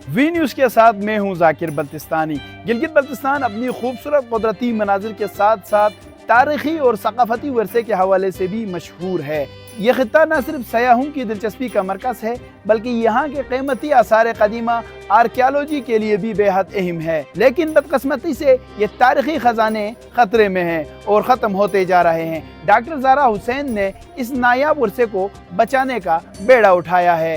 V news के साथ मैं हूं जाकिर बल्तिस्तानी। गिलगित बल्तिस्तान अपनी खूबसूरत कुदरती मनाजिर के साथ साथ तारीखी और सकाफती वर्से के हवाले से भी मशहूर है। यह खित्ता न सिर्फ सयाहों की दिलचस्पी का मरकज़ है बल्कि यहाँ के कीमती आसार कदीमा आर्कियोलॉजी के लिए भी बेहद अहम है। लेकिन बदकिस्मती से ये तारीखी ख़जाने ख़तरे में हैं और ख़त्म होते जा रहे हैं। डॉक्टर ज़ारा हुसैन ने इस नायाब वर्से को बचाने का बेड़ा उठाया है।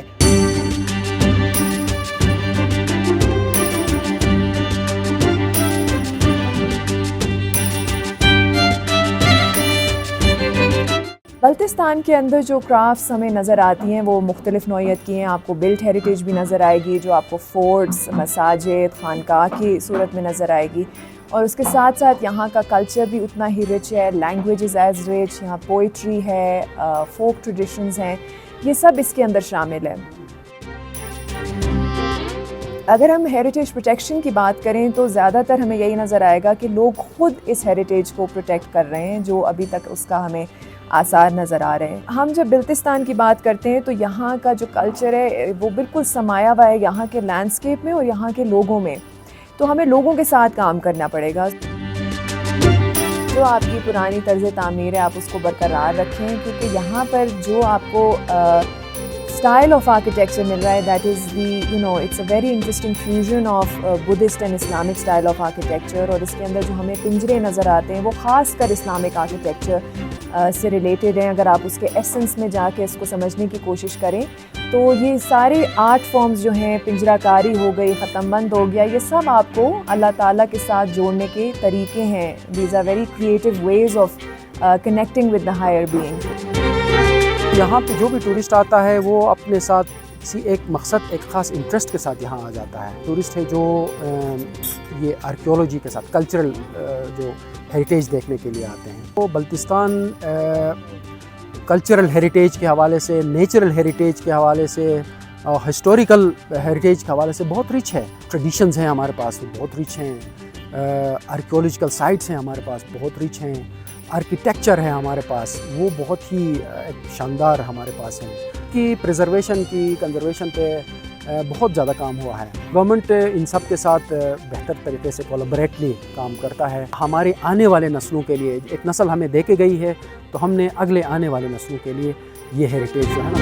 बल्तिस्तान के अंदर जो क्राफ्ट्स हमें नज़र आती हैं वो मुख्तलिफ़ नौइयत की हैं। आपको बिल्ट हेरिटेज भी नज़र आएगी जो आपको फोर्ट्स, मसाजिद, खानकाह की सूरत में नज़र आएगी, और उसके साथ साथ यहाँ का कल्चर भी उतना ही रिच है। लैंग्वेज इज़ एज रिच, यहाँ पोइट्री है, फोक ट्रेडिशंस हैं, ये सब इसके अंदर शामिल है। अगर हम हेरिटेज प्रोटेक्शन की बात करें तो ज़्यादातर हमें यही नज़र आएगा कि लोग ख़ुद इस हेरिटेज को प्रोटेक्ट कर रहे हैं, जो अभी तक उसका हमें आसार नज़र आ रहे हैं। हम जब बल्तिस्तान की बात करते हैं तो यहाँ का जो कल्चर है वो बिल्कुल समाया हुआ है यहाँ के लैंडस्केप में और यहाँ के लोगों में, तो हमें लोगों के साथ काम करना पड़ेगा। जो आपकी पुरानी तर्ज़ तामीर है आप उसको बरकरार रखें, क्योंकि यहाँ पर जो आपको स्टाइल ऑफ आर्किटेक्चर मिल रहा है that is it's a very interesting fusion of Buddhist and Islamic style of architecture. और इसके अंदर जो हमें पिंजरे नज़र आते हैं वो ख़ास कर इस्लामिक आर्किटेक्चर से रिलेटेड हैं। अगर आप उसके एसेंस में जाके इसको समझने की कोशिश करें तो ये सारे आर्ट फॉर्म्स जो हैं, पिंजराकारी हो गई, ख़त्मबंद हो गया, ये सब आपको अल्लाह ताला के साथ जोड़ने के तरीके हैं। These are very creative ways of connecting with the higher being. यहाँ पे जो भी टूरिस्ट आता है वो अपने साथ किसी एक मकसद, एक ख़ास इंटरेस्ट के साथ यहाँ आ जाता है। टूरिस्ट है जो ये आर्कियोलॉजी के साथ कल्चरल जो हेरिटेज देखने के लिए आते हैं। तो बल्तिस्तान कल्चरल हेरिटेज के हवाले से, नेचुरल हेरिटेज के हवाले से और हिस्टोरिकल हेरिटेज के हवाले से बहुत रिच है। ट्रेडिशंस हैं हमारे पास, वो बहुत रिच हैं। आर्कियोलॉजिकल साइट्स हैं हमारे पास, बहुत रिच हैं। आर्किटेक्चर है हमारे पास, वो बहुत ही शानदार हमारे पास है। कि प्रिजर्वेशन की, कंजर्वेशन पे बहुत ज़्यादा काम हुआ है। गवर्नमेंट इन सब के साथ बेहतर तरीके से कोलैबोरेटली काम करता है। हमारे आने वाले नस्लों के लिए, एक नस्ल हमें दे के गई है तो हमने अगले आने वाले नस्लों के लिए ये हेरिटेज जो है ना